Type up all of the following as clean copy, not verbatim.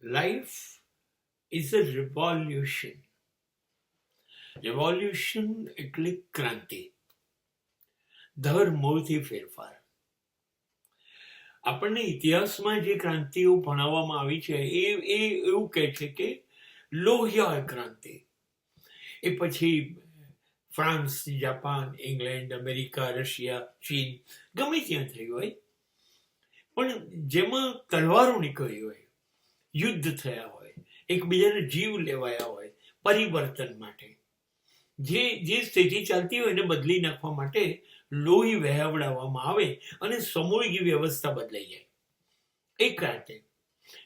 Life is a revolution. Revolution એટલે ક્રાંતિ, ધરમૂળથી ફેરફાર. આપણને ઇતિહાસમાં જે ક્રાંતિઓ ભણાવવામાં આવી છે એ એવું કહે છે કે લોહિયાળ ક્રાંતિ. એ પછી France, Japan, England, America, Russia, ચીન, ગમે ત્યાં થઈ હોય, પણ જેમાં તલવારો નીકળી હોય, યુદ્ધ થયા હોય, એકબીજાને જીવ લેવાયા હોય, પરિવર્તન માટે જે સ્થિતિ ચાલતી હોય એને બદલી નાખવા માટે લોહી વહેવડાવવામાં આવે અને સમૂહિક વ્યવસ્થા બદલાઈ જાય. એ ક્રાંતિ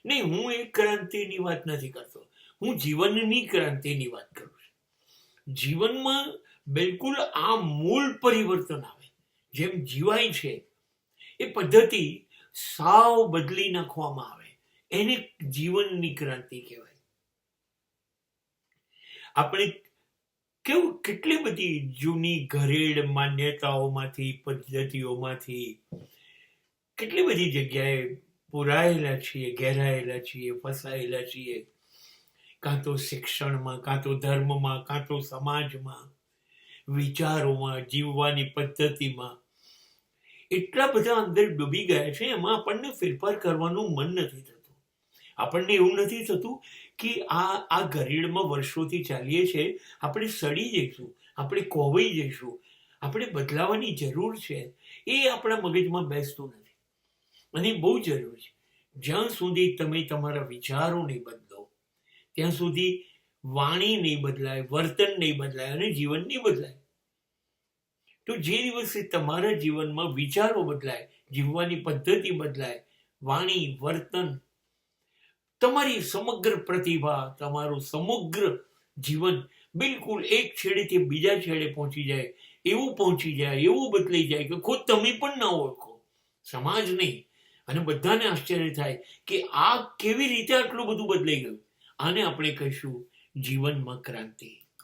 નહીં. હું એક ક્રાંતિની વાત નથી કરતો, હું જીવનની ક્રાંતિની વાત કરું છું. જીવનમાં બિલકુલ આ મૂળ પરિવર્તન આવે, જેમ જીવાય છે એ પદ્ધતિ સાવ બદલી નાખવામાં આવે, એને જીવનની ક્રાંતિ કહેવાય. આપણે કેવું કેટલી બધી જૂની ઘરેડ માન્યતાઓમાંથી, પદ્ધતિઓમાંથી કેટલી બધી જગ્યાએ પુરાયેલા છીએ, ઘેરાયેલા છીએ, ફસાયેલા છીએ, કાં તો શિક્ષણમાં, કાં તો ધર્મમાં, કાં તો સમાજમાં, વિચારોમાં, જીવવાની પદ્ધતિમાં. એટલા બધા અંદર ડૂબી ગયા છે, એમાં આપણને ફેરફાર કરવાનું મન નથી થતું. આપણને એવું નથી થતું કે આ ઘરેડમાં વર્ષોથી ચાલીએ છે, આપણે સડી જઈશું, આપણે કોવાઈ જઈશું, આપણે બદલાવાની જરૂર છે. એ આપણા મગજમાં બેસતું નથી અને બહુ જરૂર છે. જ્યાં સુધી તમે તમારા વિચારો નહીં બદલો, ત્યાં સુધી વાણી નહીં બદલાય, વર્તન નહીં બદલાય અને જીવન નહીં બદલાય. તો જે દિવસે તમારા જીવનમાં વિચારો બદલાય, જીવવાની પદ્ધતિ બદલાય, વાણી, વર્તન, તમારી સમગ્ર પ્રતિભા, તમારું સમગ્ર જીવન બિલકુલ એક છેડેથી બીજા છેડે પહોંચી જાય, એવું પહોંચી જાય, એવું બદલાઈ જાય કે ખુદ તમે પણ ના ઓળખો, સમાજ નહીં, અને બધાને આશ્ચર્ય થાય કે આ કેવી રીતે આટલું બધું બદલાઈ ગયું. આને આપણે કહીશું જીવનમાં ક્રાંતિ.